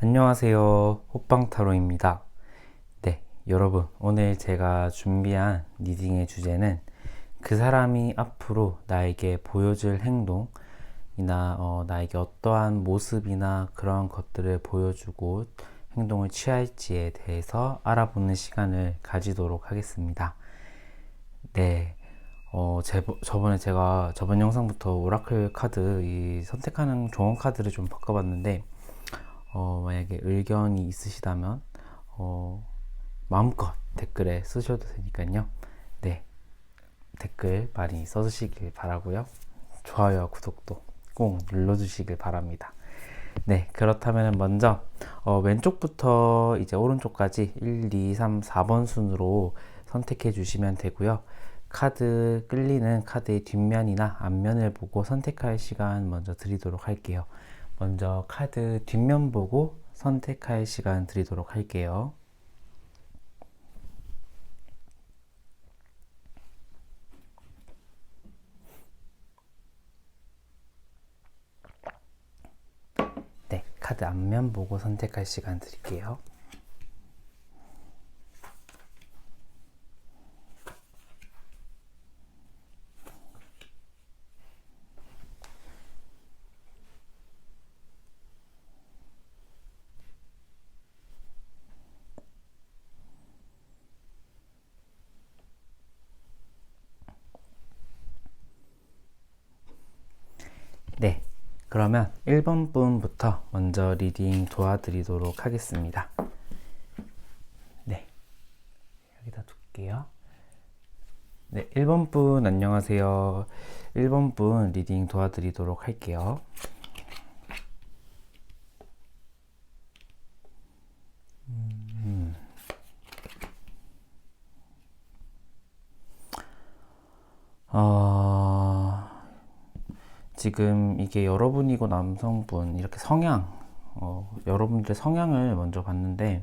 안녕하세요. 호빵타로입니다. 네, 여러분, 오늘 제가 준비한 리딩의 주제는 그 사람이 앞으로 나에게 보여줄 행동이나 나에게 어떠한 모습이나 그런 것들을 보여주고 행동을 취할지에 대해서 알아보는 시간을 가지도록 하겠습니다. 네, 저번에 제가 저번 영상부터 오라클 카드 이 선택하는 조언 카드를 좀 바꿔봤는데 만약에 의견이 있으시다면 마음껏 댓글에 쓰셔도 되니까요. 네, 댓글 많이 써주시길 바라고요. 좋아요와 구독도 꼭 눌러주시길 바랍니다. 네, 그렇다면 먼저 왼쪽부터 이제 오른쪽까지 1, 2, 3, 4번 순으로 선택해 주시면 되고요. 카드 끌리는 카드의 뒷면이나 앞면을 보고 선택할 시간 먼저 드리도록 할게요. 먼저 카드 뒷면 보고 선택할 시간 드리도록 할게요. 네, 카드 앞면 보고 선택할 시간 드릴게요. 네, 그러면 1번 분부터 먼저 리딩 도와드리도록 하겠습니다. 네, 여기다 둘게요. 네, 1번 분 안녕하세요. 1번 분 리딩 도와드리도록 할게요. 지금 이게 여러분이고 남성분 이렇게 성향 여러분들의 성향을 먼저 봤는데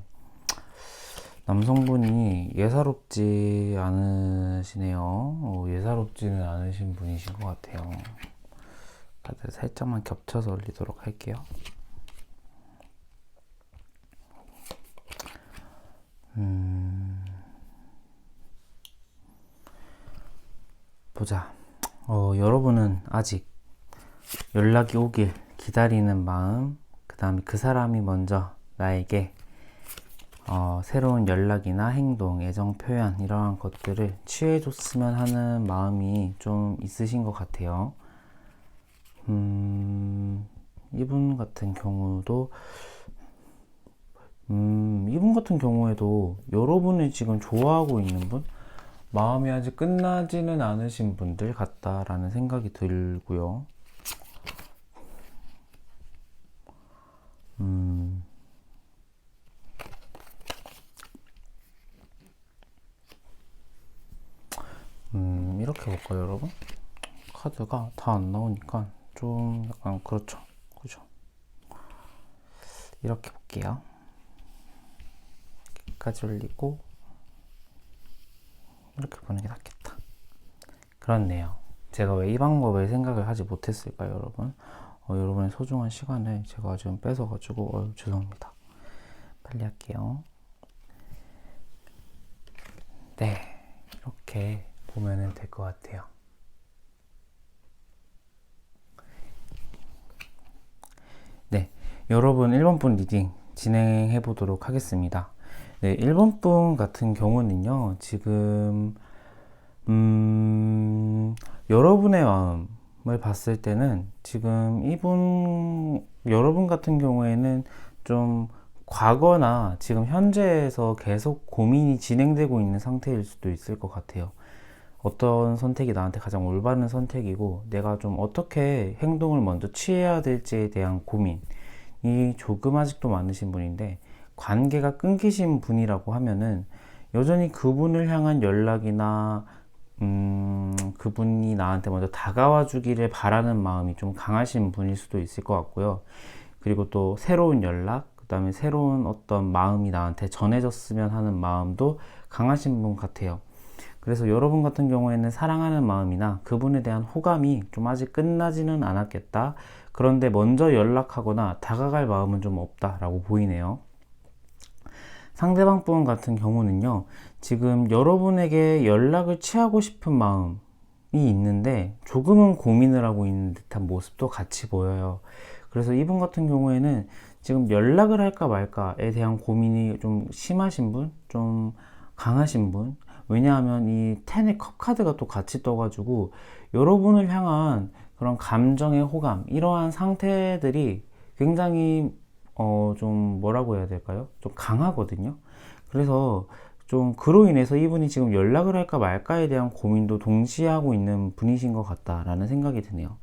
남성분이 예사롭지 않으시네요. 예사롭지는 않으신 분이신 것 같아요. 다들 살짝만 겹쳐서 올리도록 할게요. 보자. 여러분은 아직 연락이 오길 기다리는 마음, 그 다음에 그 사람이 먼저 나에게 새로운 연락이나 행동, 애정 표현 이러한 것들을 취해줬으면 하는 마음이 좀 있으신 것 같아요. 이분 같은 경우도 이분 같은 경우에도 여러분을 지금 좋아하고 있는 분, 마음이 아직 끝나지는 않으신 분들 같다라는 생각이 들고요. 이렇게 볼까요, 여러분? 카드가 다 안 나오니까 좀 약간 그렇죠. 그죠? 이렇게 볼게요. 여기까지 올리고 이렇게 보는 게 낫겠다. 그렇네요. 제가 왜 이 방법을 생각을 하지 못했을까요, 여러분? 여러분의 소중한 시간을 제가 지금 뺏어가지고 죄송합니다. 빨리 할게요. 네, 이렇게 보면 될 것 같아요. 네, 여러분 1번 분 리딩 진행해 보도록 하겠습니다. 네, 1번 분 같은 경우는요, 지금 여러분의 마음을 봤을 때는 지금 여러분 같은 경우에는 좀 과거나 지금 현재에서 계속 고민이 진행되고 있는 상태일 수도 있을 것 같아요. 어떤 선택이 나한테 가장 올바른 선택이고 내가 좀 어떻게 행동을 먼저 취해야 될지에 대한 고민이 조금 아직도 많으신 분인데, 관계가 끊기신 분이라고 하면은 여전히 그분을 향한 연락이나 그분이 나한테 먼저 다가와 주기를 바라는 마음이 좀 강하신 분일 수도 있을 것 같고요. 그리고 또 새로운 연락, 그 다음에 새로운 어떤 마음이 나한테 전해졌으면 하는 마음도 강하신 분 같아요. 그래서 여러분 같은 경우에는 사랑하는 마음이나 그분에 대한 호감이 좀 아직 끝나지는 않았겠다, 그런데 먼저 연락하거나 다가갈 마음은 좀 없다라고 보이네요. 상대방 분 같은 경우는요, 지금 여러분에게 연락을 취하고 싶은 마음이 있는데 조금은 고민을 하고 있는 듯한 모습도 같이 보여요. 그래서 이분 같은 경우에는 지금 연락을 할까 말까에 대한 고민이 좀 심하신 분, 좀 강하신 분. 왜냐하면 이 텐의 컵 카드가 또 같이 떠가지고 여러분을 향한 그런 감정의 호감, 이러한 상태들이 굉장히 좀 뭐라고 해야 될까요? 좀 강하거든요. 그래서 좀 그로 인해서 이분이 지금 연락을 할까 말까에 대한 고민도 동시에 하고 있는 분이신 것 같다라는 생각이 드네요.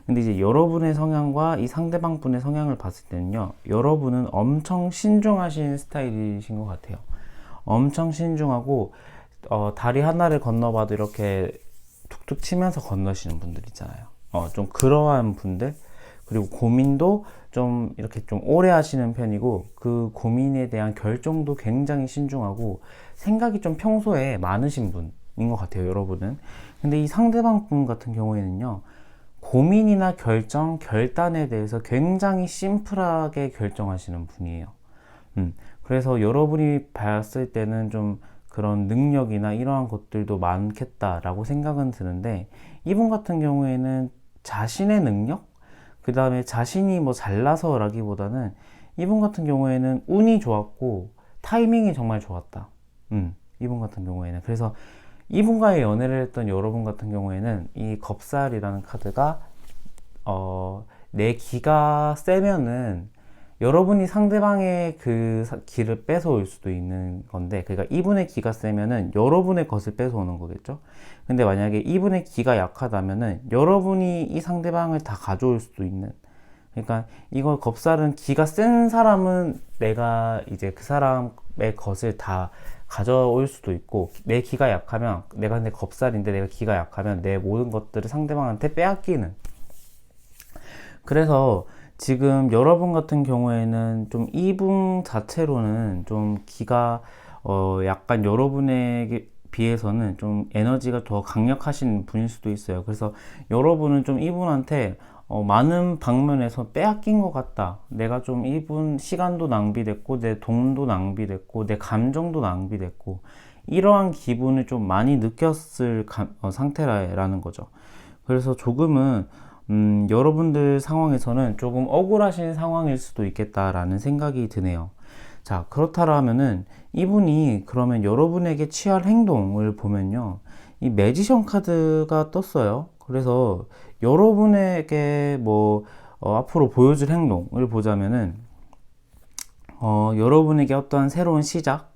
근데 이제 여러분의 성향과 이 상대방 분의 성향을 봤을 때는요, 여러분은 엄청 신중하신 스타일이신 것 같아요. 엄청 신중하고 다리 하나를 건너봐도 이렇게 툭툭 치면서 건너시는 분들 있잖아요. 좀 그러한 분들, 그리고 고민도 좀 이렇게 좀 오래 하시는 편이고, 그 고민에 대한 결정도 굉장히 신중하고 생각이 좀 평소에 많으신 분인 것 같아요, 여러분은. 근데 이 상대방 분 같은 경우에는요, 고민이나 결단에 대해서 굉장히 심플하게 결정하시는 분이에요. 그래서 여러분이 봤을 때는 좀 그런 능력이나 이러한 것들도 많겠다라고 생각은 드는데, 이분 같은 경우에는 자신의 능력? 그 다음에 자신이 뭐 잘나서라기보다는 이분 같은 경우에는 운이 좋았고 타이밍이 정말 좋았다. 이분 같은 경우에는. 그래서 이분과의 연애를 했던 여러분 같은 경우에는 이 겁살이라는 카드가 내 기가 세면은 여러분이 상대방의 그 기를 뺏어올 수도 있는 건데, 그러니까 이분의 기가 세면은 여러분의 것을 뺏어오는 거겠죠. 근데 만약에 이분의 기가 약하다면은 여러분이 이 상대방을 다 가져올 수도 있는, 그러니까 이걸 겁살은 기가 센 사람은 내가 이제 그 사람의 것을 다 가져올 수도 있고, 내 기가 약하면, 내가 근데 겁살인데 내가 기가 약하면 내 모든 것들을 상대방한테 빼앗기는. 그래서 지금 여러분 같은 경우에는 좀 이분 자체로는 좀 기가 약간 여러분에게 비해서는 좀 에너지가 더 강력하신 분일 수도 있어요. 그래서 여러분은 좀 이분한테 많은 방면에서 빼앗긴 것 같다. 내가 좀 이분 시간도 낭비됐고, 내 돈도 낭비됐고, 내 감정도 낭비됐고, 이러한 기분을 좀 많이 느꼈을 상태라는 거죠. 그래서 조금은 여러분들 상황에서는 조금 억울하신 상황일 수도 있겠다라는 생각이 드네요. 자, 그렇다면은 이분이 그러면 여러분에게 취할 행동을 보면요, 이 매지션 카드가 떴어요. 그래서 여러분에게 뭐 앞으로 보여줄 행동을 보자면은 여러분에게 어떠한 새로운 시작,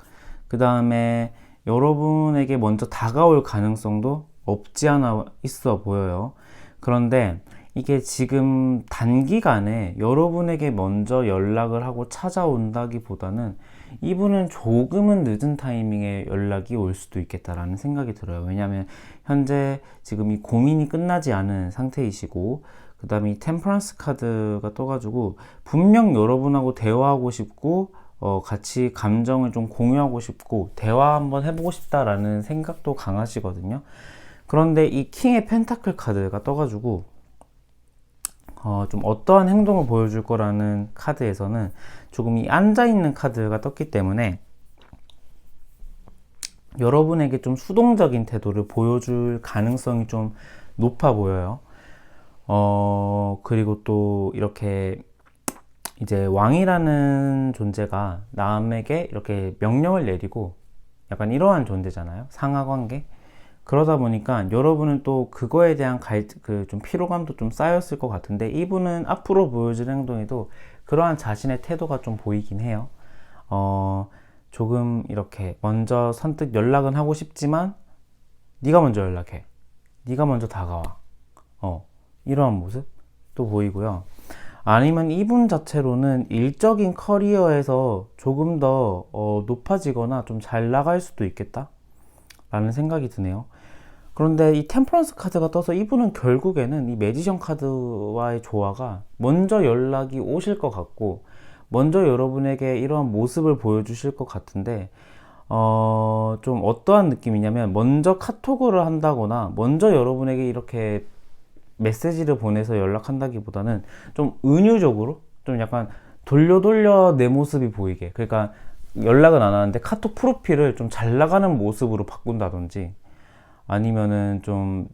그 다음에 여러분에게 먼저 다가올 가능성도 없지 않아 있어 보여요. 그런데 이게 지금 단기간에 여러분에게 먼저 연락을 하고 찾아온다기보다는 이분은 조금은 늦은 타이밍에 연락이 올 수도 있겠다라는 생각이 들어요. 왜냐하면 현재 지금 이 고민이 끝나지 않은 상태이시고, 그 다음에 이 템퍼런스 카드가 떠가지고 분명 여러분하고 대화하고 싶고 같이 감정을 좀 공유하고 싶고 대화 한번 해보고 싶다라는 생각도 강하시거든요. 그런데 이 킹의 펜타클 카드가 떠가지고 좀 어떠한 행동을 보여줄 거라는 카드에서는 조금 이 앉아있는 카드가 떴기 때문에 여러분에게 좀 수동적인 태도를 보여줄 가능성이 좀 높아 보여요. 그리고 또 이렇게 이제 왕이라는 존재가 남에게 이렇게 명령을 내리고 약간 이러한 존재잖아요. 상하 관계. 그러다 보니까 여러분은 또 그거에 대한 좀 피로감도 좀 쌓였을 것 같은데, 이분은 앞으로 보여줄 행동에도 그러한 자신의 태도가 좀 보이긴 해요. 조금 이렇게 먼저 선뜻 연락은 하고 싶지만 네가 먼저 연락해, 네가 먼저 다가와, 이러한 모습도 보이고요. 아니면 이분 자체로는 일적인 커리어에서 조금 더 높아지거나 좀 잘 나갈 수도 있겠다 라는 생각이 드네요. 그런데 이 템퍼런스 카드가 떠서 이분은 결국에는 이 매지션 카드와의 조화가 먼저 연락이 오실 것 같고, 먼저 여러분에게 이러한 모습을 보여주실 것 같은데, 좀 어떠한 느낌이냐면 먼저 카톡을 한다거나 먼저 여러분에게 이렇게 메시지를 보내서 연락한다기보다는 좀 은유적으로 좀 약간 돌려 내 모습이 보이게, 그러니까 연락은 안 하는데 카톡 프로필을 좀 잘 나가는 모습으로 바꾼다든지, 아니면은 좀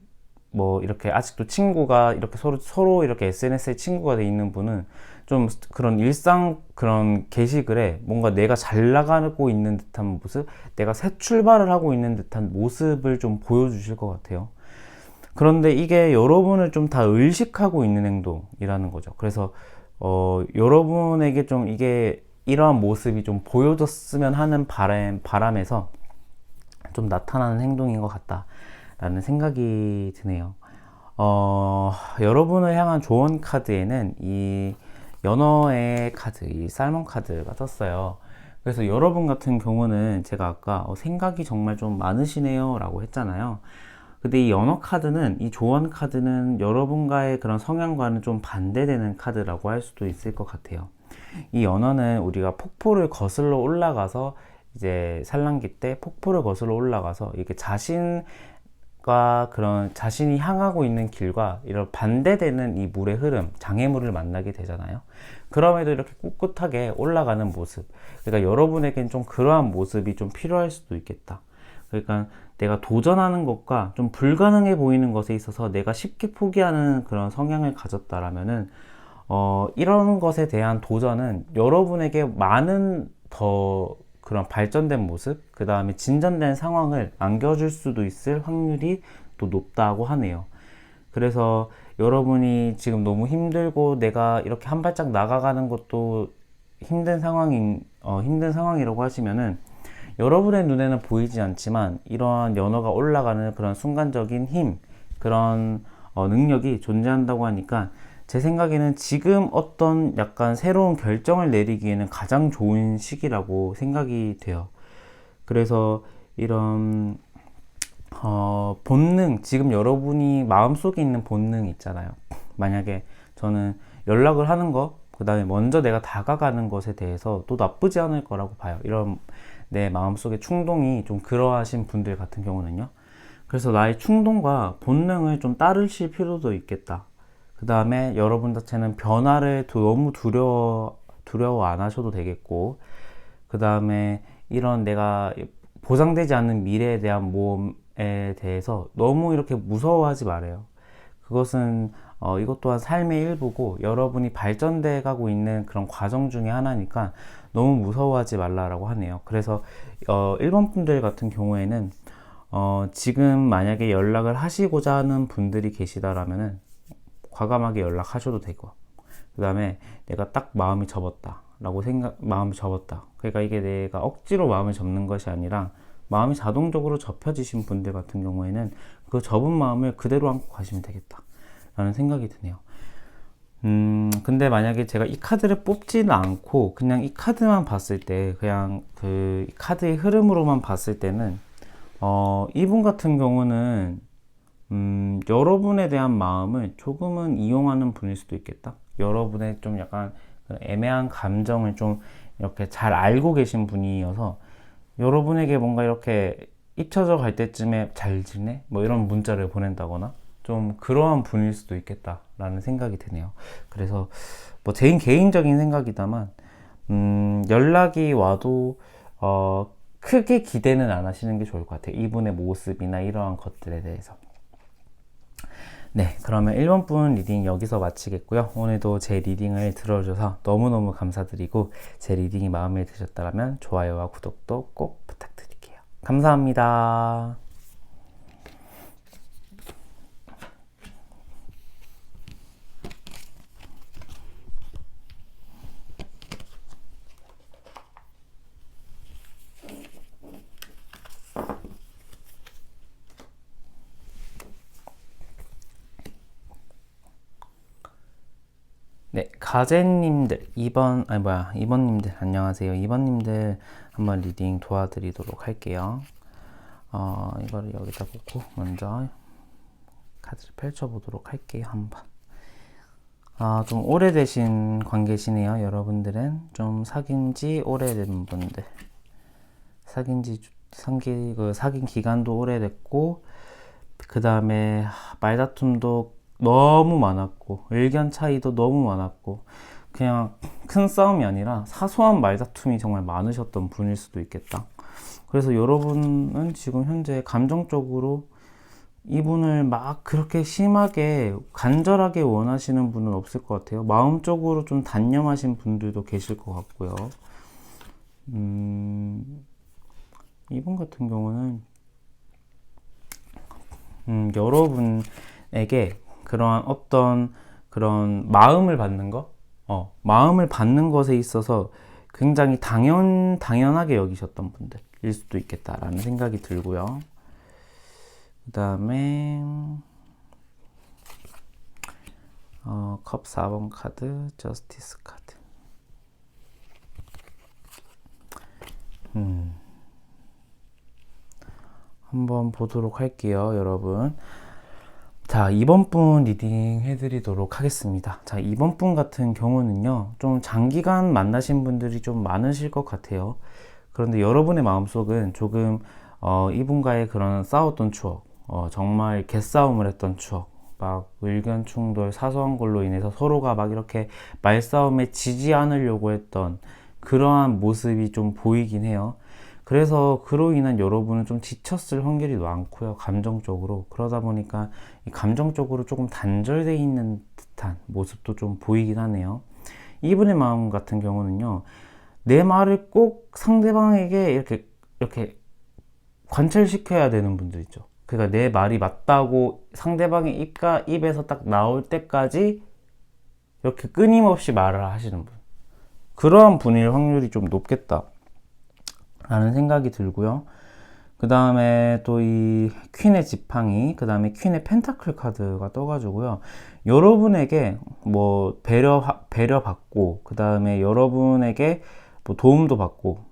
뭐 이렇게 아직도 친구가 이렇게 서로 이렇게 SNS에 친구가 돼 있는 분은 좀 그런 일상 그런 게시글에 뭔가 내가 잘 나가고 있는 듯한 모습, 내가 새 출발을 하고 있는 듯한 모습을 좀 보여주실 것 같아요. 그런데 이게 여러분을 좀 다 의식하고 있는 행동이라는 거죠. 그래서 여러분에게 좀 이게 이러한 모습이 좀 보여졌으면 하는 바람에서 좀 나타나는 행동인 것 같다라는 생각이 드네요. 여러분을 향한 조언 카드에는 이 연어의 카드, 이 살몬 카드가 떴어요. 그래서 여러분 같은 경우는 제가 아까 생각이 정말 좀 많으시네요 라고 했잖아요. 근데 이 연어 카드는, 이 조언 카드는 여러분과의 그런 성향과는 좀 반대되는 카드라고 할 수도 있을 것 같아요. 이 연어는 우리가 폭포를 거슬러 올라가서, 이제 산란기 때 폭포를 거슬러 올라가서 이렇게 그런 자신이 향하고 있는 길과 이런 반대되는 이 물의 흐름, 장애물을 만나게 되잖아요. 그럼에도 이렇게 꿋꿋하게 올라가는 모습, 그러니까 여러분에겐 좀 그러한 모습이 좀 필요할 수도 있겠다. 그러니까 내가 도전하는 것과 좀 불가능해 보이는 것에 있어서 내가 쉽게 포기하는 그런 성향을 가졌다라면은 이런 것에 대한 도전은 여러분에게 많은 더 그런 발전된 모습, 그 다음에 진전된 상황을 안겨줄 수도 있을 확률이 또 높다고 하네요. 그래서 여러분이 지금 너무 힘들고 내가 이렇게 한 발짝 나가가는 것도 힘든 상황이라고 하시면은, 여러분의 눈에는 보이지 않지만 이러한 연어가 올라가는 그런 순간적인 힘, 그런 능력이 존재한다고 하니까, 제 생각에는 지금 어떤 약간 새로운 결정을 내리기에는 가장 좋은 시기라고 생각이 돼요. 그래서 이런 본능, 지금 여러분이 마음속에 있는 본능 있잖아요. 만약에 저는 연락을 하는 거, 그 다음에 먼저 내가 다가가는 것에 대해서 또 나쁘지 않을 거라고 봐요. 이런 내 마음속의 충동이 좀 그러하신 분들 같은 경우는요. 그래서 나의 충동과 본능을 좀 따르실 필요도 있겠다. 그 다음에 여러분 자체는 변화를 너무 두려워 안 하셔도 되겠고, 그 다음에 이런 내가 보장되지 않는 미래에 대한 모험에 대해서 너무 이렇게 무서워하지 말아요. 그것은 이것 또한 삶의 일부고 여러분이 발전돼 가고 있는 그런 과정 중에 하나니까 너무 무서워하지 말라라고 하네요. 그래서 1번 분들 같은 경우에는 지금 만약에 연락을 하시고자 하는 분들이 계시다라면은 과감하게 연락하셔도 되고, 그 다음에 내가 딱 마음이 접었다. 그러니까 이게 내가 억지로 마음을 접는 것이 아니라 마음이 자동적으로 접혀지신 분들 같은 경우에는 그 접은 마음을 그대로 안고 가시면 되겠다 라는 생각이 드네요. 근데 만약에 제가 이 카드를 뽑지는 않고 그냥 이 카드만 봤을 때, 그냥 그 카드의 흐름으로만 봤을 때는 이분 같은 경우는 여러분에 대한 마음을 조금은 이용하는 분일 수도 있겠다. 여러분의 좀 약간 애매한 감정을 좀 이렇게 잘 알고 계신 분이어서 여러분에게 뭔가 이렇게 잊혀져 갈 때쯤에 잘 지내? 뭐 이런 문자를 보낸다거나 좀 그러한 분일 수도 있겠다라는 생각이 드네요. 그래서 뭐 제 개인적인 생각이다만 연락이 와도 크게 기대는 안 하시는 게 좋을 것 같아요. 이분의 모습이나 이러한 것들에 대해서. 네, 그러면 1번 분 리딩 여기서 마치겠고요. 오늘도 제 리딩을 들어줘서 너무너무 감사드리고, 제 리딩이 마음에 드셨다면 좋아요와 구독도 꼭 부탁드릴게요. 감사합니다. 네, 가재님들 2번님들 안녕하세요. 2번님들 한번 리딩 도와드리도록 할게요. 이거를 여기다 보고 먼저 카드를 펼쳐보도록 할게요. 한번. 좀 오래되신 관계시네요. 여러분들은 좀 사귄지 오래된 분들, 사귄 기간도 오래됐고, 그 다음에 말다툼도 너무 많았고 의견 차이도 너무 많았고 그냥 큰 싸움이 아니라 사소한 말다툼이 정말 많으셨던 분일 수도 있겠다. 그래서 여러분은 지금 현재 감정적으로 이분을 막 그렇게 심하게 간절하게 원하시는 분은 없을 것 같아요. 마음적으로 좀 단념하신 분들도 계실 것 같고요. 이분 같은 경우는 여러분에게 그러한 어떤 그런 마음을 받는 것, 마음을 받는 것에 있어서 굉장히 당연하게 여기셨던 분들일 수도 있겠다라는 생각이 들고요. 그 다음에 컵 4번 카드, 저스티스 카드. 한번 보도록 할게요, 여러분. 자, 이번 분 리딩 해드리도록 하겠습니다. 자, 이번 분 같은 경우는요, 좀 장기간 만나신 분들이 좀 많으실 것 같아요. 그런데 여러분의 마음속은 조금 이분과의 그런 싸웠던 추억, 정말 개싸움을 했던 추억, 막 의견 충돌, 사소한 걸로 인해서 서로가 막 이렇게 말싸움에 지지 않으려고 했던 그러한 모습이 좀 보이긴 해요. 그래서 그로 인한 여러분은 좀 지쳤을 확률이 많고요. 감정적으로. 그러다 보니까 감정적으로 조금 단절되어 있는 듯한 모습도 좀 보이긴 하네요. 이분의 마음 같은 경우는요. 내 말을 꼭 상대방에게 이렇게 관철시켜야 되는 분들 있죠. 그러니까 내 말이 맞다고 상대방의 입에서 딱 나올 때까지 이렇게 끊임없이 말을 하시는 분. 그러한 분일 확률이 좀 높겠다 라는 생각이 들고요. 그 다음에 또 이 퀸의 지팡이, 그 다음에 퀸의 펜타클 카드가 떠가지고요. 여러분에게 뭐 배려받고, 그 다음에 여러분에게 뭐 도움도 받고,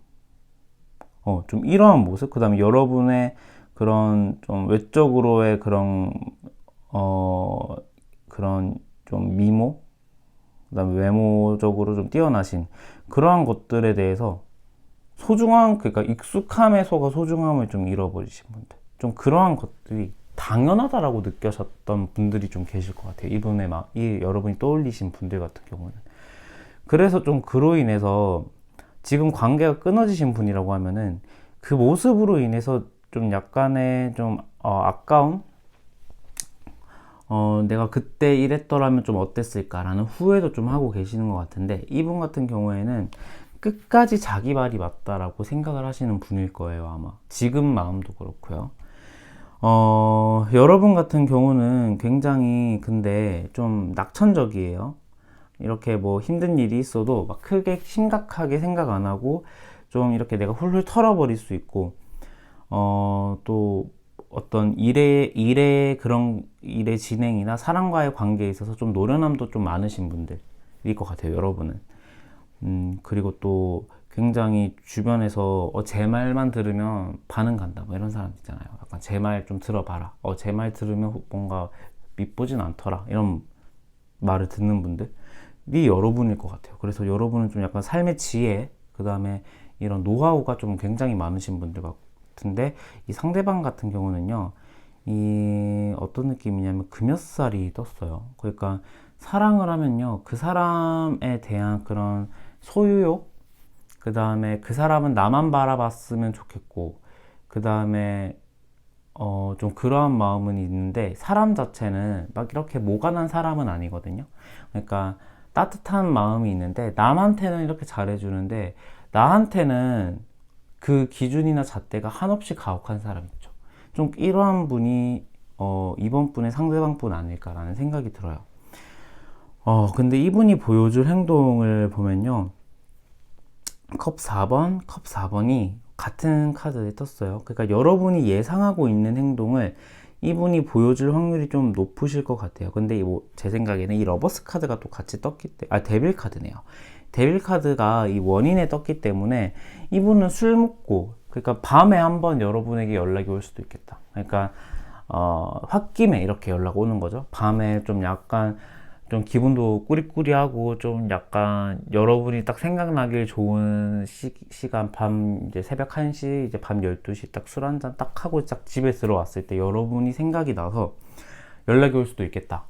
좀 이러한 모습, 그 다음에 여러분의 그런 좀 외적으로의 그런 좀 미모, 그 다음에 외모적으로 좀 뛰어나신 그러한 것들에 대해서 그러니까 익숙함에 속아 소중함을 좀 잃어버리신 분들. 좀 그러한 것들이 당연하다라고 느껴졌던 분들이 좀 계실 것 같아요. 여러분이 떠올리신 분들 같은 경우는. 그래서 좀 그로 인해서 지금 관계가 끊어지신 분이라고 하면은 그 모습으로 인해서 좀 약간의 좀 아까움? 내가 그때 이랬더라면 좀 어땠을까라는 후회도 좀 하고 계시는 것 같은데 이분 같은 경우에는 끝까지 자기 말이 맞다라고 생각을 하시는 분일 거예요, 아마. 지금 마음도 그렇고요. 여러분 같은 경우는 굉장히 근데 좀 낙천적이에요. 이렇게 뭐 힘든 일이 있어도 막 크게 심각하게 생각 안 하고 좀 이렇게 내가 훌훌 털어버릴 수 있고, 또 어떤 그런 일의 진행이나 사람과의 관계에 있어서 좀 노련함도 좀 많으신 분들일 것 같아요, 여러분은. 그리고 또 굉장히 주변에서 제 말만 들으면 반응 간다 뭐 이런 사람 있잖아요. 약간 제 말 좀 들어봐라. 제 말 들으면 뭔가 밉보진 않더라. 이런 말을 듣는 분들이 여러분일 것 같아요. 그래서 여러분은 좀 약간 삶의 지혜, 그 다음에 이런 노하우가 좀 굉장히 많으신 분들 같은데 이 상대방 같은 경우는요. 이 어떤 느낌이냐면 금요살이 떴어요. 그러니까 사랑을 하면요. 그 사람에 대한 그런 소유욕, 그 다음에 그 사람은 나만 바라봤으면 좋겠고, 그 다음에 좀 그러한 마음은 있는데 사람 자체는 막 이렇게 모관한 사람은 아니거든요. 그러니까 따뜻한 마음이 있는데 남한테는 이렇게 잘해주는데 나한테는 그 기준이나 잣대가 한없이 가혹한 사람 있죠. 좀 이러한 분이 이번 분의 상대방 분 아닐까라는 생각이 들어요. 근데 이분이 보여줄 행동을 보면요. 컵 4번이 같은 카드에 떴어요. 그러니까 여러분이 예상하고 있는 행동을 이분이 보여줄 확률이 좀 높으실 것 같아요. 근데 제 생각에는 이 러버스 카드가 또 같이 떴기 때문에, 데빌 카드네요. 데빌 카드가 이 원인에 떴기 때문에 이분은 술 먹고, 그러니까 밤에 한번 여러분에게 연락이 올 수도 있겠다. 그러니까, 홧김에 이렇게 연락 오는 거죠. 밤에 좀 약간, 좀 기분도 꾸리꾸리하고 좀 약간 여러분이 딱 생각나길 좋은 시간 이제 새벽 1시 이제 밤 12시 딱 술 한잔 딱 하고 딱 집에 들어왔을 때 여러분이 생각이 나서 연락이 올 수도 있겠다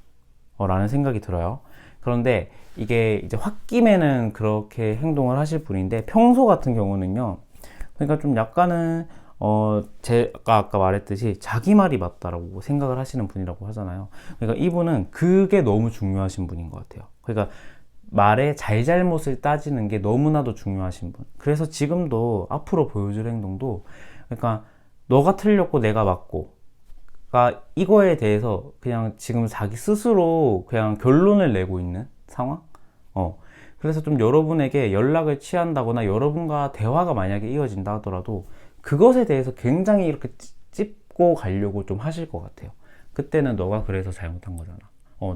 라는 생각이 들어요. 그런데 이게 이제 홧김에는 그렇게 행동을 하실 분인데 평소 같은 경우는요. 그러니까 좀 약간은 제가 아까 말했듯이 자기 말이 맞다라고 생각을 하시는 분이라고 하잖아요. 그러니까 이분은 그게 너무 중요하신 분인 것 같아요. 그러니까 말의 잘잘못을 따지는 게 너무나도 중요하신 분. 그래서 지금도 앞으로 보여줄 행동도 그러니까 너가 틀렸고 내가 맞고 그러니까 이거에 대해서 그냥 지금 자기 스스로 그냥 결론을 내고 있는 상황? 그래서 좀 여러분에게 연락을 취한다거나 여러분과 대화가 만약에 이어진다 하더라도 그것에 대해서 굉장히 이렇게 찝고 가려고 좀 하실 것 같아요. 그때는 너가 그래서 잘못한 거잖아.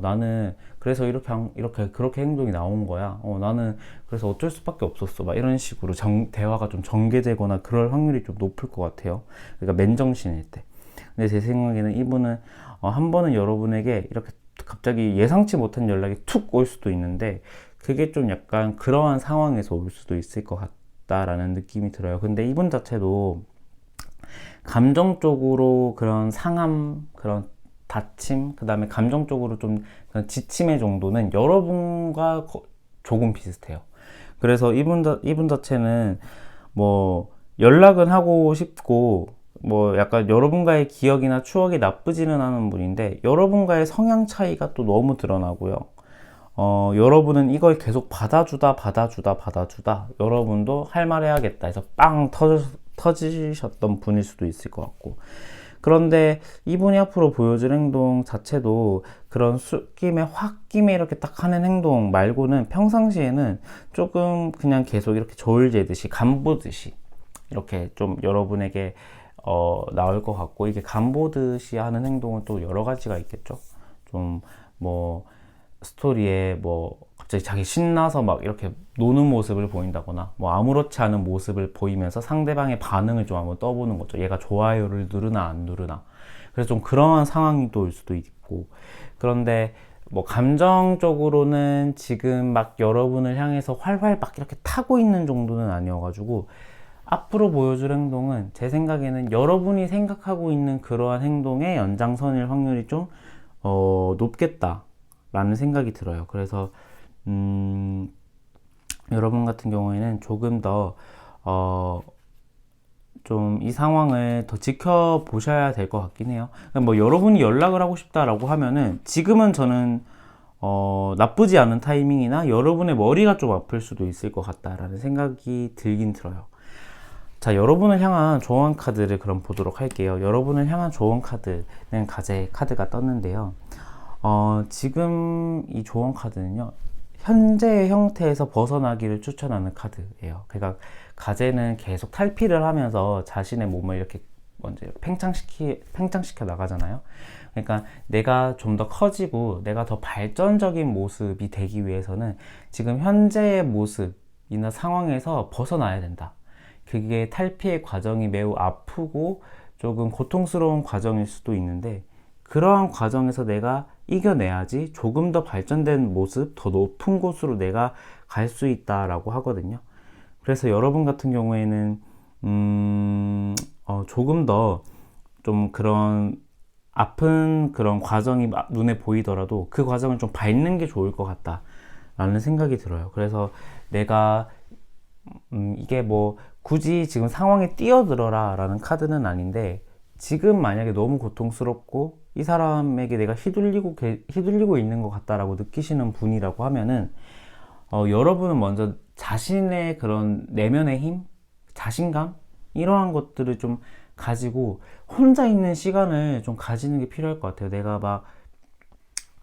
나는 그래서 그렇게 행동이 나온 거야. 나는 그래서 어쩔 수밖에 없었어. 막 이런 식으로 대화가 좀 전개되거나 그럴 확률이 좀 높을 것 같아요. 그러니까 맨정신일 때. 근데 제 생각에는 이분은 한 번은 여러분에게 이렇게 갑자기 예상치 못한 연락이 툭 올 수도 있는데 그게 좀 약간 그러한 상황에서 올 수도 있을 것 같다라는 느낌이 들어요. 근데 이분 자체도 감정적으로 그런 상함, 그런 다침, 그 다음에 감정적으로 좀 지침의 정도는 여러분과 조금 비슷해요. 그래서 이분 자체는 뭐 연락은 하고 싶고 뭐 약간 여러분과의 기억이나 추억이 나쁘지는 않은 분인데 여러분과의 성향 차이가 또 너무 드러나고요. 여러분은 이걸 계속 받아주다 여러분도 할 말 해야겠다 해서 빵 터지셨던 분일 수도 있을 것 같고 그런데 이분이 앞으로 보여줄 행동 자체도 그런 홧김에 이렇게 딱 하는 행동 말고는 평상시에는 조금 그냥 계속 이렇게 저울 재듯이 간보듯이 이렇게 좀 여러분에게 나올 것 같고 이게 간보듯이 하는 행동은 또 여러 가지가 있겠죠. 좀 뭐 스토리에 뭐 갑자기 자기 신나서 막 이렇게 노는 모습을 보인다거나 뭐 아무렇지 않은 모습을 보이면서 상대방의 반응을 좀 한번 떠보는 거죠. 얘가 좋아요를 누르나 안 누르나. 그래서 좀 그러한 상황이 또 올 수도 있고 그런데 뭐 감정적으로는 지금 막 여러분을 향해서 활활 막 이렇게 타고 있는 정도는 아니어가지고 앞으로 보여줄 행동은 제 생각에는 여러분이 생각하고 있는 그러한 행동의 연장선일 확률이 좀 높겠다라는 생각이 들어요. 그래서 여러분 같은 경우에는 조금 더 좀 이 상황을 더 지켜보셔야 될 것 같긴 해요. 뭐 여러분이 연락을 하고 싶다라고 하면은 지금은 저는 나쁘지 않은 타이밍이나 여러분의 머리가 좀 아플 수도 있을 것 같다라는 생각이 들긴 들어요. 자, 여러분을 향한 조언 카드를 그럼 보도록 할게요. 여러분을 향한 조언 카드는 가제 카드가 떴는데요. 지금 이 조언 카드는요, 현재의 형태에서 벗어나기를 추천하는 카드예요. 그러니까 가제는 계속 탈피를 하면서 자신의 몸을 이렇게 먼저 팽창시켜 나가잖아요. 그러니까 내가 좀 더 커지고 내가 더 발전적인 모습이 되기 위해서는 지금 현재의 모습이나 상황에서 벗어나야 된다. 그게 탈피의 과정이 매우 아프고 조금 고통스러운 과정일 수도 있는데 그러한 과정에서 내가 이겨내야지 조금 더 발전된 모습, 더 높은 곳으로 내가 갈 수 있다라고 하거든요. 그래서 여러분 같은 경우에는 조금 더 좀 그런 아픈 그런 과정이 눈에 보이더라도 그 과정을 좀 밟는 게 좋을 것 같다라는 생각이 들어요. 그래서 내가 이게 뭐 굳이 지금 상황에 뛰어들어라 라는 카드는 아닌데 지금 만약에 너무 고통스럽고 이 사람에게 내가 휘둘리고 있는 것 같다라고 느끼시는 분이라고 하면은 여러분은 먼저 자신의 그런 내면의 힘, 자신감 이러한 것들을 좀 가지고 혼자 있는 시간을 좀 가지는 게 필요할 것 같아요. 내가 막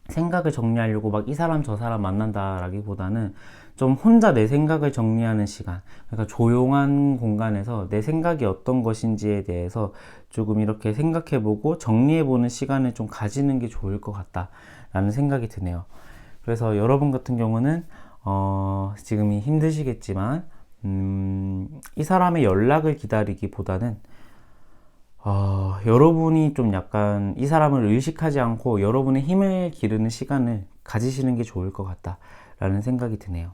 생각을 정리하려고 막 이 사람 저 사람 만난다라기보다는 좀 혼자 내 생각을 정리하는 시간, 그러니까 조용한 공간에서 내 생각이 어떤 것인지에 대해서 조금 이렇게 생각해보고 정리해보는 시간을 좀 가지는 게 좋을 것 같다라는 생각이 드네요. 그래서 여러분 같은 경우는 지금이 힘드시겠지만 이 사람의 연락을 기다리기보다는 여러분이 좀 약간 이 사람을 의식하지 않고 여러분의 힘을 기르는 시간을 가지시는 게 좋을 것 같다라는 생각이 드네요.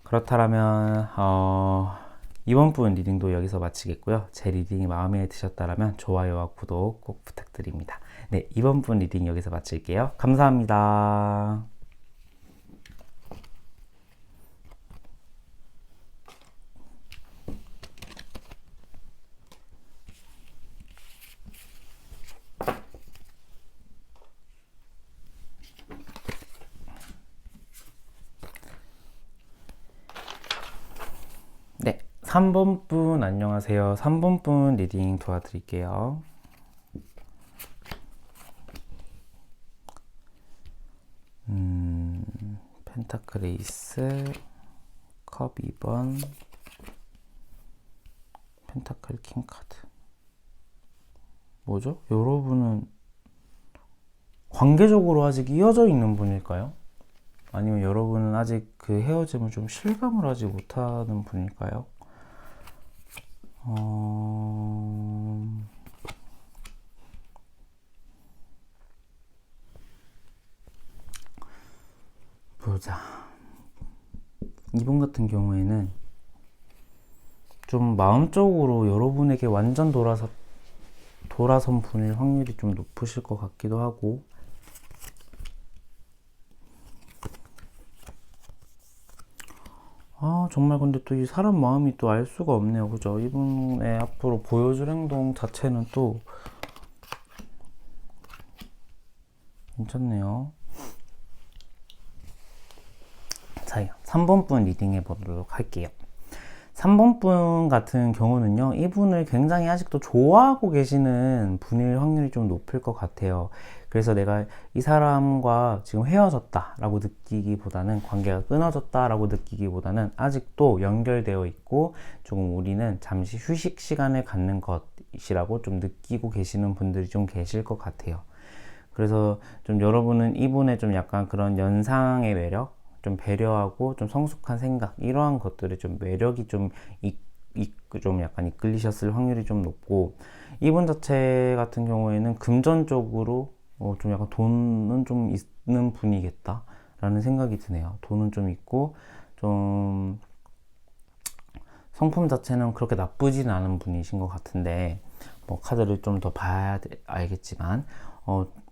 그렇다면 이번 분 리딩도 여기서 마치겠고요. 제 리딩이 마음에 드셨다면 좋아요와 구독 꼭 부탁드립니다. 네, 이번 분 리딩 여기서 마칠게요. 감사합니다. 네, 3번 분 안녕하세요. 3번 분 리딩 도와드릴게요. 펜타클 에이스, 컵 2번, 펜타클 킹 카드. 뭐죠? 여러분은 관계적으로 아직 이어져 있는 분일까요? 아니면 여러분은 아직 그 헤어짐을 좀 실감을 하지 못하는 분일까요? 보자. 이분 같은 경우에는 좀 마음적으로 여러분에게 완전 돌아선 분일 확률이 좀 높으실 것 같기도 하고, 정말 근데 또 이 사람 마음이 또 알 수가 없네요. 그죠? 이분의 앞으로 보여줄 행동 자체는 또 괜찮네요. 자, 3번 분 리딩 해보도록 할게요. 3번 분 같은 경우는요, 이분을 굉장히 아직도 좋아하고 계시는 분일 확률이 좀 높을 것 같아요. 그래서 내가 이 사람과 지금 헤어졌다 라고 느끼기보다는, 관계가 끊어졌다 라고 느끼기보다는 아직도 연결되어 있고 조금 우리는 잠시 휴식 시간을 갖는 것이라고 좀 느끼고 계시는 분들이 좀 계실 것 같아요. 그래서 좀 여러분은 이분의 좀 약간 그런 연상의 매력, 좀 배려하고 좀 성숙한 생각, 이러한 것들의 좀 매력이 좀 약간 이끌리셨을 확률이 좀 높고, 이분 자체 같은 경우에는 금전적으로 좀 약간 돈은 좀 있는 분이겠다 라는 생각이 드네요. 돈은 좀 있고 좀 성품 자체는 그렇게 나쁘진 않은 분이신 것 같은데, 뭐 카드를 좀 더 봐야 알겠지만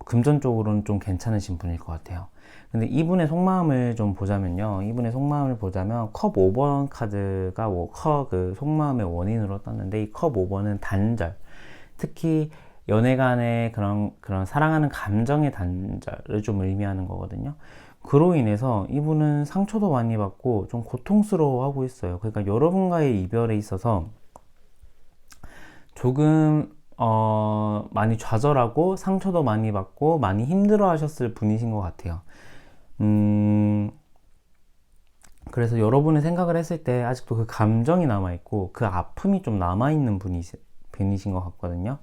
금전적으로는 좀 괜찮으신 분일 것 같아요. 근데 이분의 속마음을 좀 보자면요, 이분의 속마음을 보자면 컵 5번 카드가 그 속마음의 원인으로 떴는데, 이 컵 5번은 단절, 특히 연애 간의 그런 사랑하는 감정의 단절을 좀 의미하는 거거든요. 그로 인해서 이분은 상처도 많이 받고 좀 고통스러워하고 있어요. 그러니까 여러분과의 이별에 있어서 조금 많이 좌절하고 상처도 많이 받고 많이 힘들어 하셨을 분이신 것 같아요. 그래서 여러분의 생각을 했을 때 아직도 그 감정이 남아있고 그 아픔이 좀 남아있는 분이신 것 같거든요.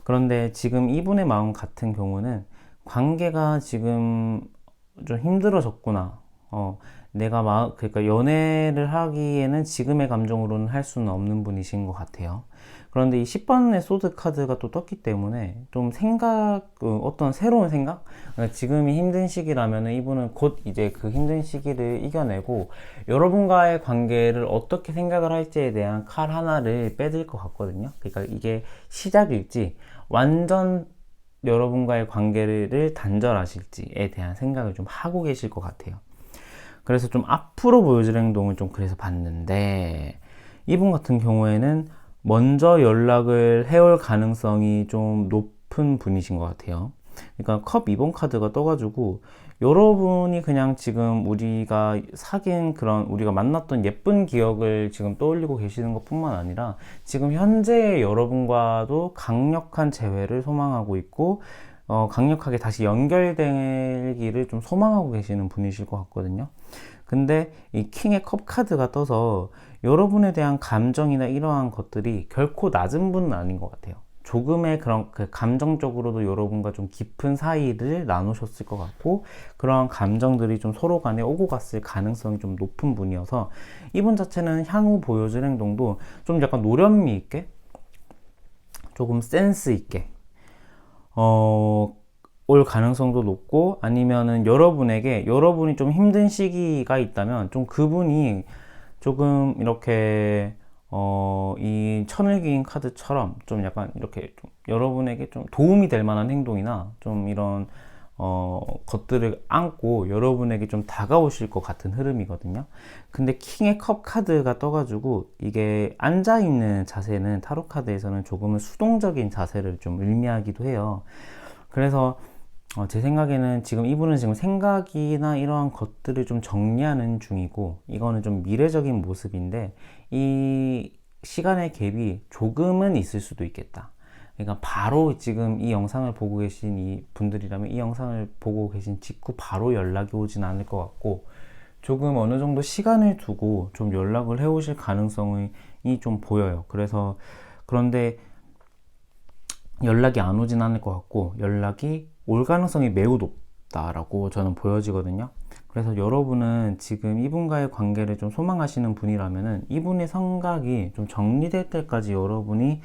그런데 지금 이분의 마음 같은 경우는 관계가 지금 좀 힘들어졌구나. 그러니까 연애를 하기에는 지금의 감정으로는 할 수는 없는 분이신 것 같아요. 그런데 이 10번의 소드 카드가 또 떴기 때문에 좀 어떤 새로운 생각? 그러니까 지금이 힘든 시기라면 이분은 곧 이제 그 힘든 시기를 이겨내고 여러분과의 관계를 어떻게 생각을 할지에 대한 칼 하나를 빼들 것 같거든요. 그러니까 이게 시작일지 완전 여러분과의 관계를 단절하실지에 대한 생각을 좀 하고 계실 것 같아요. 그래서 좀 앞으로 보여줄 행동을 좀 그래서 봤는데, 이분 같은 경우에는 먼저 연락을 해올 가능성이 좀 높은 분이신 것 같아요. 그러니까 컵 2번 카드가 떠가지고 여러분이 그냥 지금 우리가 만났던 예쁜 기억을 지금 떠올리고 계시는 것 뿐만 아니라 지금 현재의 여러분과도 강력한 재회를 소망하고 있고 강력하게 다시 연결되기를 좀 소망하고 계시는 분이실 것 같거든요. 근데 이 킹의 컵 카드가 떠서 여러분에 대한 감정이나 이러한 것들이 결코 낮은 분은 아닌 것 같아요. 조금의 그런 감정적으로도 여러분과 좀 깊은 사이를 나누셨을 것 같고, 그러한 감정들이 좀 서로 간에 오고 갔을 가능성이 좀 높은 분이어서 이분 자체는 향후 보여줄 행동도 좀 약간 노련미 있게, 조금 센스 있게 올 가능성도 높고, 아니면은 여러분이 좀 힘든 시기가 있다면 좀 그분이 조금 이렇게 이 천을기인 카드처럼 좀 약간 이렇게 좀 여러분에게 좀 도움이 될 만한 행동이나 좀 이런 것들을 안고 여러분에게 좀 다가오실 것 같은 흐름이거든요. 근데 킹의 컵 카드가 떠가지고 이게 앉아있는 자세는 타로 카드에서는 조금은 수동적인 자세를 좀 의미하기도 해요. 그래서 제 생각에는 지금 이분은 지금 생각이나 이러한 것들을 좀 정리하는 중이고, 이거는 좀 미래적인 모습인데 이 시간의 갭이 조금은 있을 수도 있겠다. 그러니까 바로 지금 이 영상을 보고 계신 이 분들이라면 이 영상을 보고 계신 직후 바로 연락이 오진 않을 것 같고, 조금 어느 정도 시간을 두고 좀 연락을 해 오실 가능성이 좀 보여요. 그래서 그런데 연락이 안 오진 않을 것 같고, 연락이 올 가능성이 매우 높다라고 저는 보여지거든요. 그래서 여러분은 지금 이분과의 관계를 좀 소망하시는 분이라면은 이분의 생각이 좀 정리될 때까지 여러분이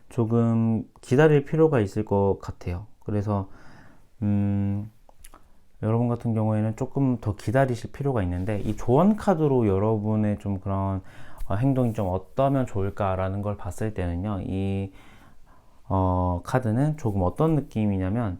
조금 기다릴 필요가 있을 것 같아요. 그래서 여러분 같은 경우에는 조금 더 기다리실 필요가 있는데, 이 조언 카드로 여러분의 좀 그런 행동이 좀 어떠면 좋을까라는 걸 봤을 때는요, 이 카드는 조금 어떤 느낌이냐면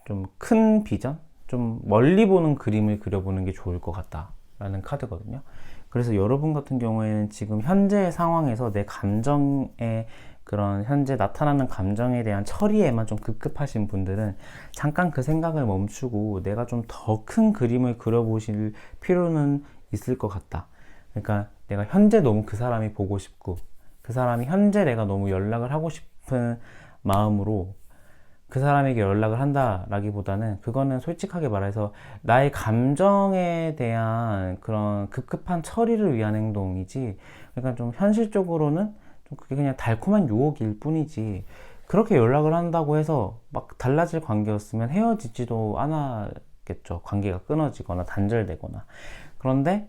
좀 큰 비전? 좀 멀리 보는 그림을 그려보는 게 좋을 것 같다라는 카드거든요. 그래서 여러분 같은 경우에는 지금 현재의 상황에서 내 감정에 그런 현재 나타나는 감정에 대한 처리에만 좀 급급하신 분들은 잠깐 그 생각을 멈추고 내가 좀 더 큰 그림을 그려보실 필요는 있을 것 같다. 그러니까 내가 현재 너무 그 사람이 보고 싶고 그 사람이 현재 내가 너무 연락을 하고 싶은 마음으로 그 사람에게 연락을 한다라기보다는, 그거는 솔직하게 말해서 나의 감정에 대한 그런 급급한 처리를 위한 행동이지, 그러니까 좀 현실적으로는 좀 그게 그냥 달콤한 유혹일 뿐이지, 그렇게 연락을 한다고 해서 막 달라질 관계였으면 헤어지지도 않았겠죠. 관계가 끊어지거나 단절되거나. 그런데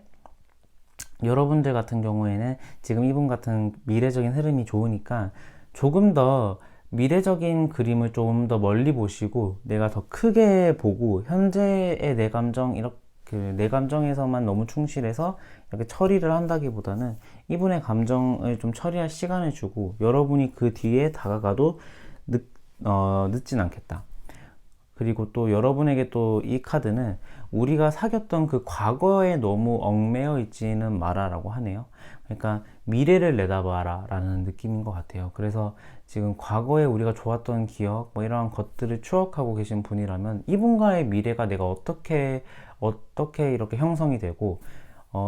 여러분들 같은 경우에는 지금 이분 같은 미래적인 흐름이 좋으니까 조금 더 미래적인 그림을 좀 더 멀리 보시고 내가 더 크게 보고 현재의 내 감정 이렇게 내 감정에서만 너무 충실해서 이렇게 처리를 한다기보다는 이분의 감정을 좀 처리할 시간을 주고 여러분이 그 뒤에 다가가도 늦진 않겠다. 그리고 또 여러분에게 또 이 카드는 우리가 사귀었던 그 과거에 너무 얽매여 있지는 마라라고 하네요. 그러니까 미래를 내다봐라 라는 느낌인 것 같아요. 그래서 지금 과거에 우리가 좋았던 기억 뭐 이러한 것들을 추억하고 계신 분이라면 이분과의 미래가 내가 어떻게 이렇게 형성이 되고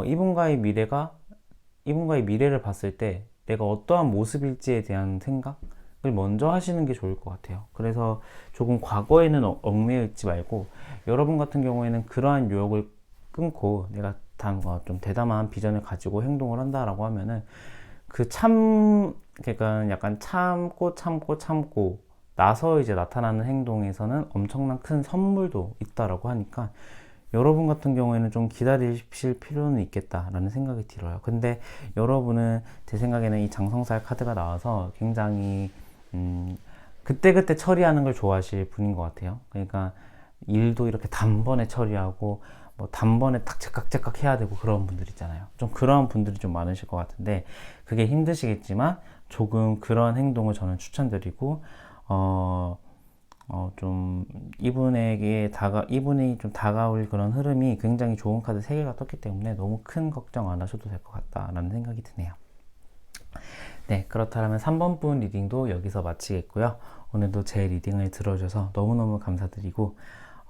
이분과의 미래를 봤을 때 내가 어떠한 모습일지에 대한 생각을 먼저 하시는 게 좋을 것 같아요. 그래서 조금 과거에는 얽매여 있지 말고 여러분 같은 경우에는 그러한 유혹을 끊고 내가 좀 대담한 비전을 가지고 행동을 한다라고 하면은 그러니까 약간 참고 나서 이제 나타나는 행동에서는 엄청난 큰 선물도 있다라고 하니까 여러분 같은 경우에는 좀 기다리실 필요는 있겠다라는 생각이 들어요. 근데 여러분은 제 생각에는 이 장성살 카드가 나와서 굉장히 그때그때 처리하는 걸 좋아하실 분인 것 같아요. 그러니까 일도 이렇게 단번에 처리하고 뭐 단번에 딱 제깍제깍 해야 되고 그런 분들 있잖아요. 좀 그런 분들이 좀 많으실 것 같은데 그게 힘드시겠지만 조금 그런 행동을 저는 추천드리고 좀 이분이 좀 다가올 그런 흐름이 굉장히 좋은 카드 3개가 떴기 때문에 너무 큰 걱정 안 하셔도 될 것 같다라는 생각이 드네요. 네, 그렇다면 3번 분 리딩도 여기서 마치겠고요. 오늘도 제 리딩을 들어주셔서 너무너무 감사드리고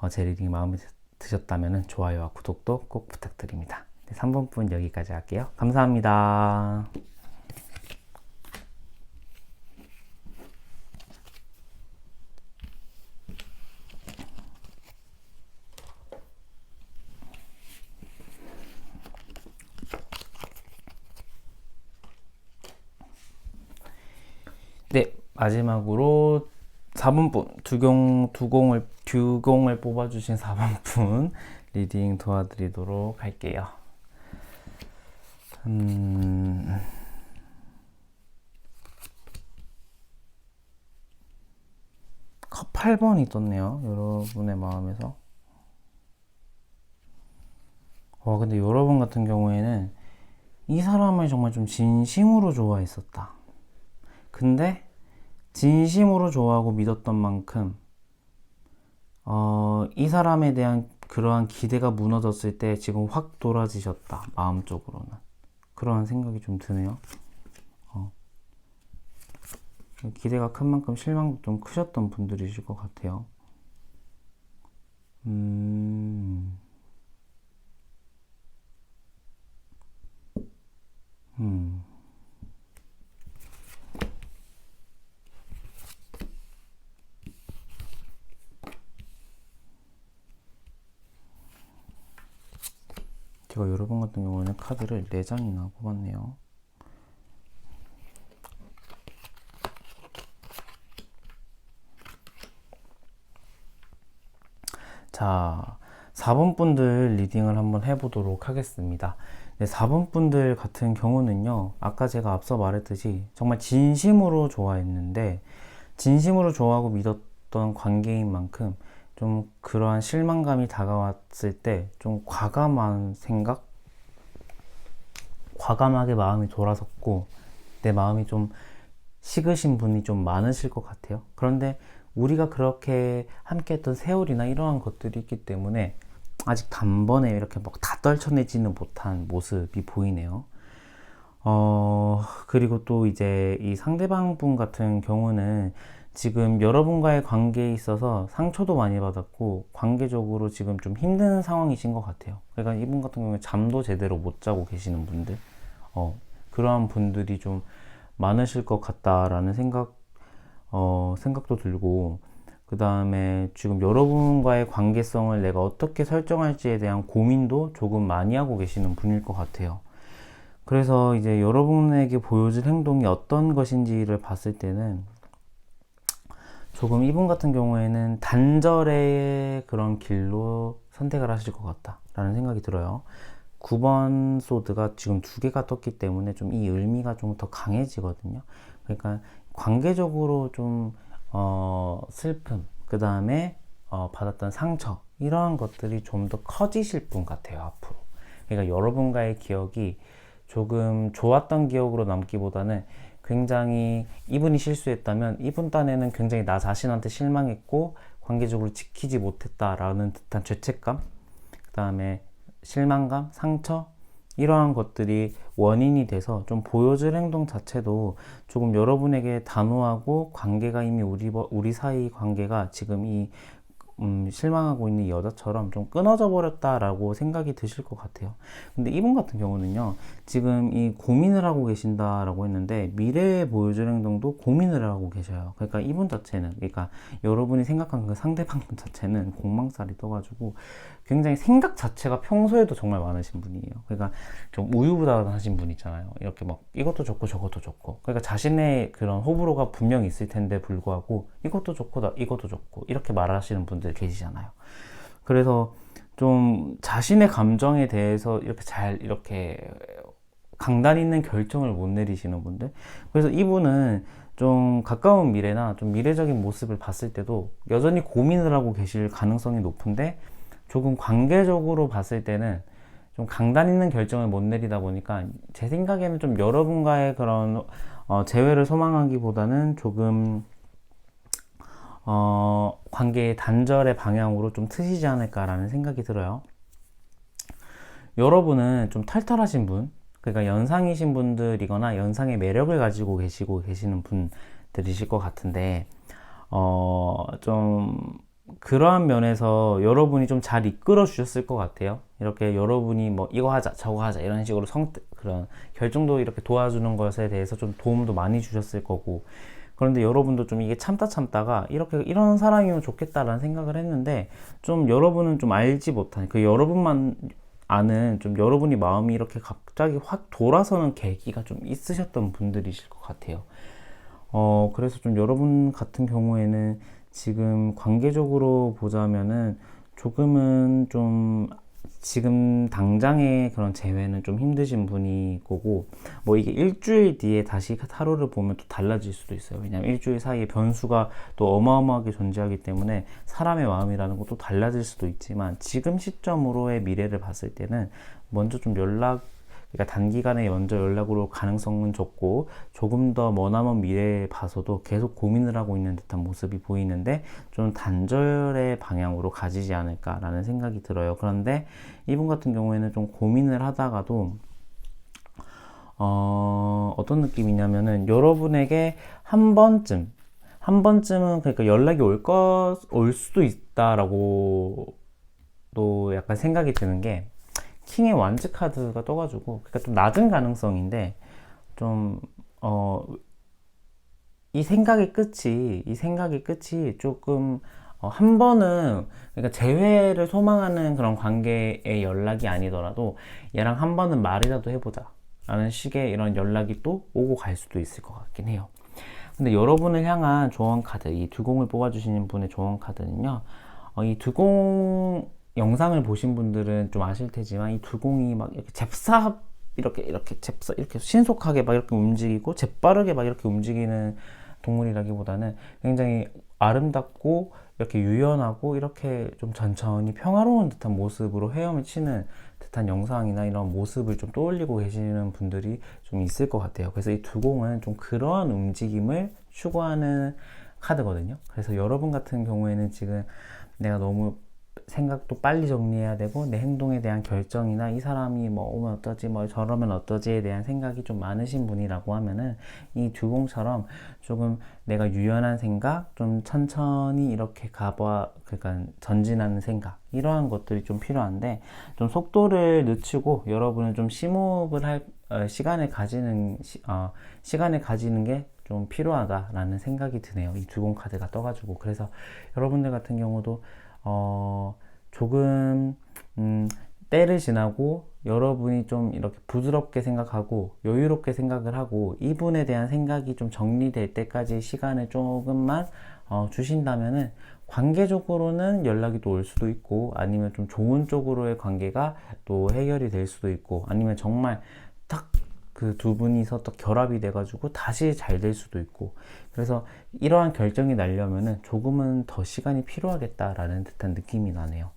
제 리딩이 마음에 드셨다면 좋아요와 구독도 꼭 부탁드립니다. 네, 3번 분 여기까지 할게요. 감사합니다. 네, 마지막으로 4번 분, 듀공을 뽑아주신 4번 분 리딩 도와드리도록 할게요. 컵 8번이 떴네요. 여러분의 마음에서. 근데 여러분 같은 경우에는 이 사람을 정말 좀 진심으로 좋아했었다. 근데 진심으로 좋아하고 믿었던 만큼 이 사람에 대한 그러한 기대가 무너졌을 때 지금 확 돌아지셨다. 마음적으로는. 그런 생각이 좀 드네요. 기대가 큰 만큼 실망도 좀 크셨던 분들이실 것 같아요. 음. 음. 제가 여러분 같은 경우에는 카드를 4장이나 뽑았네요. 자, 4번 분들 리딩을 한번 해보도록 하겠습니다. 네, 4번 분들 같은 경우는요, 아까 제가 앞서 말했듯이 정말 진심으로 좋아했는데, 진심으로 좋아하고 믿었던 관계인 만큼 좀 그러한 실망감이 다가왔을 때 좀 과감한 생각? 과감하게 마음이 돌아섰고, 내 마음이 좀 식으신 분이 좀 많으실 것 같아요. 그런데 우리가 그렇게 함께 했던 세월이나 이러한 것들이 있기 때문에 아직 단번에 이렇게 막 다 떨쳐내지는 못한 모습이 보이네요. 그리고 또 이제 이 상대방 분 같은 경우는 지금 여러분과의 관계에 있어서 상처도 많이 받았고 관계적으로 지금 좀 힘든 상황이신 것 같아요. 그러니까 이분 같은 경우는 잠도 제대로 못 자고 계시는 분들, 그러한 분들이 좀 많으실 것 같다라는 생각도 들고, 그 다음에 지금 여러분과의 관계성을 내가 어떻게 설정할지에 대한 고민도 조금 많이 하고 계시는 분일 것 같아요. 그래서 이제 여러분에게 보여줄 행동이 어떤 것인지를 봤을 때는 조금 이분 같은 경우에는 단절의 그런 길로 선택을 하실 것 같다라는 생각이 들어요. 9번 소드가 지금 2개가 떴기 때문에 좀 이 의미가 좀 더 강해지거든요. 그러니까 관계적으로 좀 슬픔, 그 다음에 받았던 상처, 이러한 것들이 좀 더 커지실 분 같아요, 앞으로. 그러니까 여러분과의 기억이 조금 좋았던 기억으로 남기보다는 굉장히 이분이 실수했다면 이분 딴에는 굉장히 나 자신한테 실망했고 관계적으로 지키지 못했다라는 듯한 죄책감, 그 다음에 실망감, 상처, 이러한 것들이 원인이 돼서 좀 보여줄 행동 자체도 조금 여러분에게 단호하고 관계가 이미 우리 사이 관계가 지금 이 실망하고 있는 여자처럼 좀 끊어져 버렸다라고 생각이 드실 것 같아요. 근데 이분 같은 경우는요, 지금 이 고민을 하고 계신다라고 했는데 미래에 보여줄 행동도 고민을 하고 계셔요. 그러니까 이분 자체는, 그러니까 여러분이 생각한 그 상대방 자체는 공망살이 떠가지고 굉장히 생각 자체가 평소에도 정말 많으신 분이에요. 그러니까 좀 우유부단하신 분 있잖아요. 이렇게 막 이것도 좋고 저것도 좋고. 그러니까 자신의 그런 호불호가 분명히 있을 텐데 불구하고 이것도 좋고 이것도 좋고 이렇게 말하시는 분들 계시잖아요. 그래서 좀 자신의 감정에 대해서 이렇게 강단 있는 결정을 못 내리시는 분들. 그래서 이분은 좀 가까운 미래나 좀 미래적인 모습을 봤을 때도 여전히 고민을 하고 계실 가능성이 높은데, 조금 관계적으로 봤을 때는 좀 강단 있는 결정을 못 내리다 보니까 제 생각에는 좀 여러분과의 그런 재회를 소망하기보다는 조금 관계의 단절의 방향으로 좀 트시지 않을까라는 생각이 들어요. 여러분은 좀 털털하신 분, 그러니까 연상이신 분들이거나 연상의 매력을 가지고 계시는 분들이실 것 같은데, 좀 그러한 면에서 여러분이 좀 잘 이끌어 주셨을 것 같아요. 이렇게 여러분이 뭐 이거 하자 저거 하자 이런 식으로 그런 결정도 이렇게 도와주는 것에 대해서 좀 도움도 많이 주셨을 거고, 그런데 여러분도 좀 이게 참다가 이런 사람이면 좋겠다라는 생각을 했는데, 좀 여러분은 좀 알지 못한, 그 여러분만 아는, 좀 여러분이 마음이 이렇게 갑자기 확 돌아서는 계기가 좀 있으셨던 분들이실 것 같아요. 그래서 좀 여러분 같은 경우에는 지금 관계적으로 보자면은 조금은 좀 지금 당장의 그런 재회는 좀 힘드신 분이 거고, 뭐 이게 일주일 뒤에 다시 타로를 보면 또 달라질 수도 있어요. 왜냐면 일주일 사이에 변수가 또 어마어마하게 존재하기 때문에 사람의 마음이라는 것도 달라질 수도 있지만, 지금 시점으로의 미래를 봤을 때는 먼저 좀 그러니까 단기간에 먼저 연락으로 올 가능성은 적고 조금 더 머나먼 미래에 봐서도 계속 고민을 하고 있는 듯한 모습이 보이는데 좀 단절의 방향으로 가지지 않을까라는 생각이 들어요. 그런데 이분 같은 경우에는 좀 고민을 하다가도 어떤 느낌이냐면은 여러분에게 한 번쯤은 그러니까 연락이 올 수도 있다라고 또 약간 생각이 드는 게 킹의 완즈 카드가 떠가지고 그러니까 좀 낮은 가능성인데 좀 이 생각의 끝이 조금 한 번은 그러니까 재회를 소망하는 그런 관계의 연락이 아니더라도 얘랑 한 번은 말이라도 해보자 라는 식의 이런 연락이 또 오고 갈 수도 있을 것 같긴 해요. 근데 여러분을 향한 조언 카드, 이 두공을 뽑아주시는 분의 조언 카드는요, 이 두공 영상을 보신 분들은 좀 아실 테지만 이 두공이 막 이렇게 이렇게 신속하게 막 이렇게 움직이고 재빠르게 막 이렇게 움직이는 동물이라기보다는 굉장히 아름답고 이렇게 유연하고 이렇게 좀 천천히 평화로운 듯한 모습으로 헤엄을 치는 듯한 영상이나 이런 모습을 좀 떠올리고 계시는 분들이 좀 있을 것 같아요. 그래서 이 두공은 좀 그러한 움직임을 추구하는 카드거든요. 그래서 여러분 같은 경우에는 지금 내가 너무 생각도 빨리 정리해야 되고 내 행동에 대한 결정이나 이 사람이 뭐 오면 어떠지 뭐 저러면 어떠지에 대한 생각이 좀 많으신 분이라고 하면은 이 두공처럼 조금 내가 유연한 생각 좀 천천히 이렇게 그러니까 전진하는 생각 이러한 것들이 좀 필요한데 좀 속도를 늦추고 여러분은 좀 심호흡을 할 시간을 가지는 게 좀 필요하다라는 생각이 드네요. 이 두공 카드가 떠가지고 그래서 여러분들 같은 경우도 조금 때를 지나고 여러분이 좀 이렇게 부드럽게 생각하고 여유롭게 생각을 하고 이분에 대한 생각이 좀 정리될 때까지 시간을 조금만 주신다면은 관계적으로는 연락이 또 올 수도 있고 아니면 좀 좋은 쪽으로의 관계가 또 해결이 될 수도 있고 아니면 정말 딱 그 두 분이서 또 결합이 돼가지고 다시 잘 될 수도 있고 그래서 이러한 결정이 나려면은 조금은 더 시간이 필요하겠다라는 듯한 느낌이 나네요.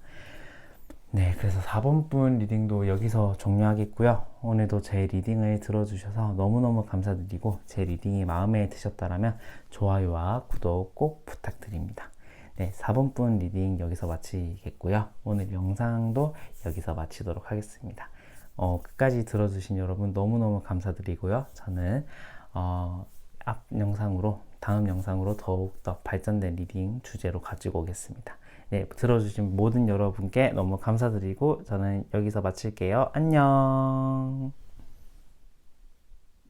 네, 그래서 4번 분 리딩도 여기서 종료하겠고요. 오늘도 제 리딩을 들어주셔서 너무너무 감사드리고 제 리딩이 마음에 드셨다면 좋아요와 구독 꼭 부탁드립니다. 네, 4번 분 리딩 여기서 마치겠고요. 오늘 영상도 여기서 마치도록 하겠습니다. 끝까지 들어주신 여러분 너무너무 감사드리고요. 저는 다음 영상으로 더욱더 발전된 리딩 주제로 가지고 오겠습니다. 네, 들어주신 모든 여러분께 너무 감사드리고 저는 여기서 마칠게요. 안녕.